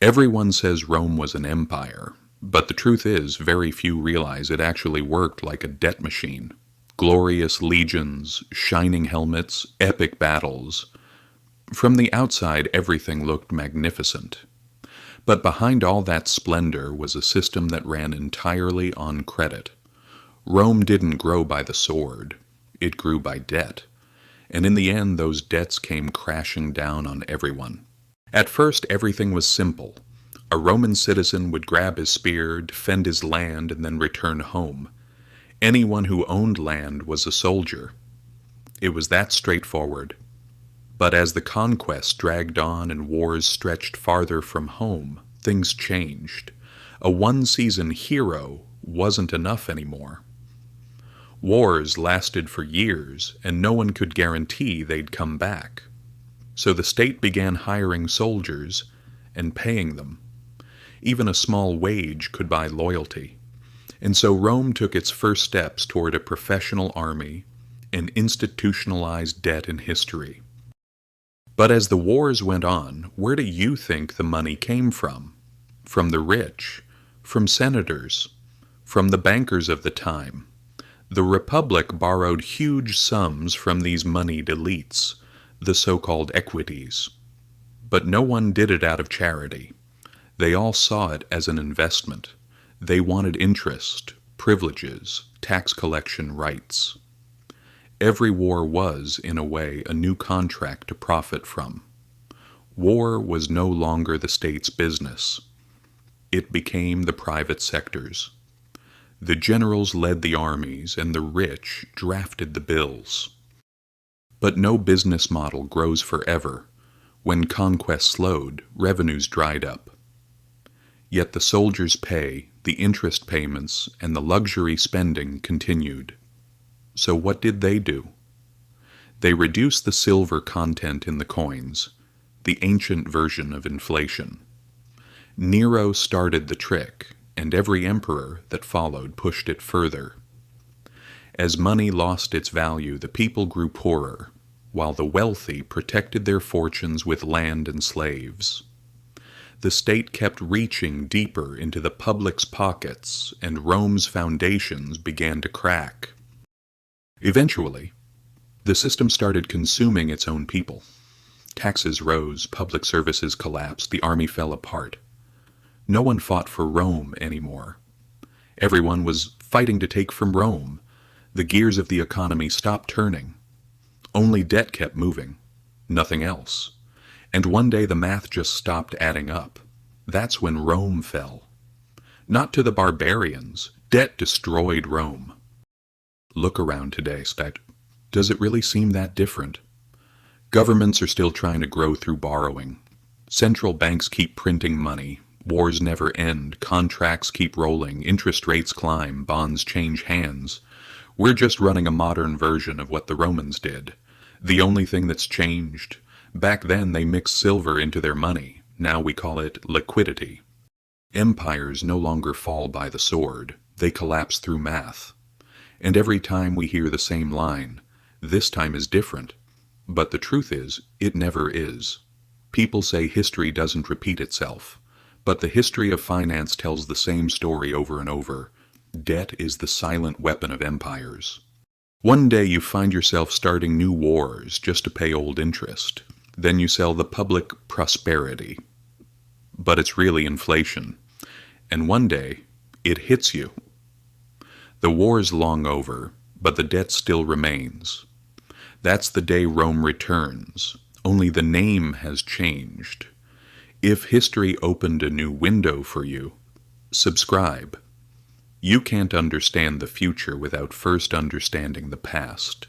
Everyone says Rome was an empire, but the truth is very few realize it actually worked like a debt machine. Glorious legions, shining helmets, epic battles. From the outside, everything looked magnificent. But behind all that splendor was a system that ran entirely on credit. Rome didn't grow by the sword. It grew by debt. And in the end, those debts came crashing down on everyone. At first, everything was simple. A Roman citizen would grab his spear, defend his land, and then return home. Anyone who owned land was a soldier. It was that straightforward. But as the conquest dragged on and wars stretched farther from home, things changed. A one-season hero wasn't enough anymore. Wars lasted for years, and no one could guarantee they'd come back. So the state began hiring soldiers and paying them. Even a small wage could buy loyalty. And so Rome took its first steps toward a professional army and institutionalized debt in history. But as the wars went on, where do you think the money came from? From the rich, from senators, from the bankers of the time. The Republic borrowed huge sums from these moneyed elites, the so-called equities. But no one did it out of charity. They all saw it as an investment. They wanted interest, privileges, tax collection rights. Every war was, in a way, a new contract to profit from. War was no longer the state's business. It became the private sector's. The generals led the armies, and the rich drafted the bills. But no business model grows forever. When conquest slowed, revenues dried up. Yet the soldiers' pay, the interest payments, and the luxury spending continued. So what did they do? They reduced the silver content in the coins, the ancient version of inflation. Nero started the trick, and every emperor that followed pushed it further. As money lost its value, the people grew poorer, while the wealthy protected their fortunes with land and slaves. The state kept reaching deeper into the public's pockets, and Rome's foundations began to crack. Eventually, the system started consuming its own people. Taxes rose, public services collapsed, the army fell apart. No one fought for Rome anymore. Everyone was fighting to take from Rome. The gears of the economy stopped turning. Only debt kept moving, nothing else. And one day the math just stopped adding up. That's when Rome fell. Not to the barbarians. Debt destroyed Rome. Look around today, does it really seem that different? Governments are still trying to grow through borrowing. Central banks keep printing money. Wars never end, contracts keep rolling, interest rates climb, bonds change hands. We're just running a modern version of what the Romans did. The only thing that's changed, back then they mixed silver into their money, now we call it liquidity. Empires no longer fall by the sword, they collapse through math. And every time we hear the same line, this time is different. But the truth is, it never is. People say history doesn't repeat itself. But the history of finance tells the same story over and over. Debt is the silent weapon of empires. One day you find yourself starting new wars just to pay old interest. Then you sell the public prosperity. But it's really inflation. And one day, it hits you. The war's long over, but the debt still remains. That's the day Rome returns. Only the name has changed. If history opened a new window for you, subscribe. You can't understand the future without first understanding the past.